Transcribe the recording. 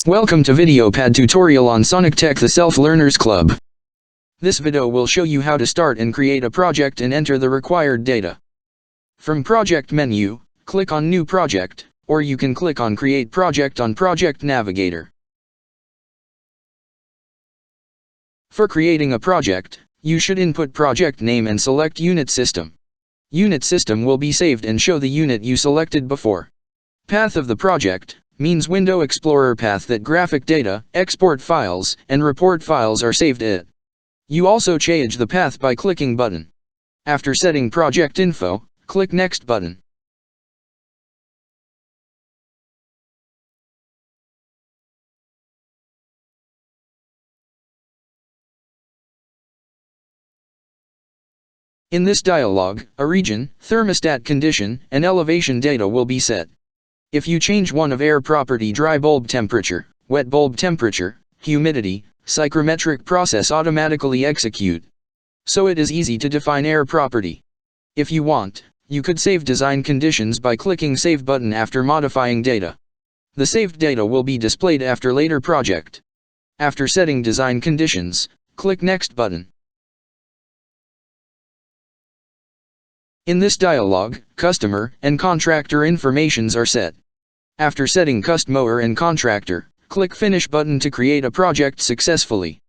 Welcome to VideoPad tutorial on Sonic Tech the Self-Learners Club. This video will show you how to start and create a project and enter the required data. From Project menu, click on New Project, or you can click on Create Project on Project Navigator. For creating a project, you should input project name and select Unit System. Unit System will be saved and show the unit you selected before. Path of the project means Window Explorer path that graphic data, export files, and report files are saved at. You also change the path by clicking button. After setting project info, click Next button. In this dialog, a region, thermostat condition, and elevation data will be set. If you change one of air property dry bulb temperature, wet bulb temperature, humidity, psychrometric process automatically execute. So it is easy to define air property. If you want, you could save design conditions by clicking Save button after modifying data. The saved data will be displayed after later project. After setting design conditions, click Next button. In this dialog, customer and contractor informations are set. After setting customer and contractor, click Finish button to create a project successfully.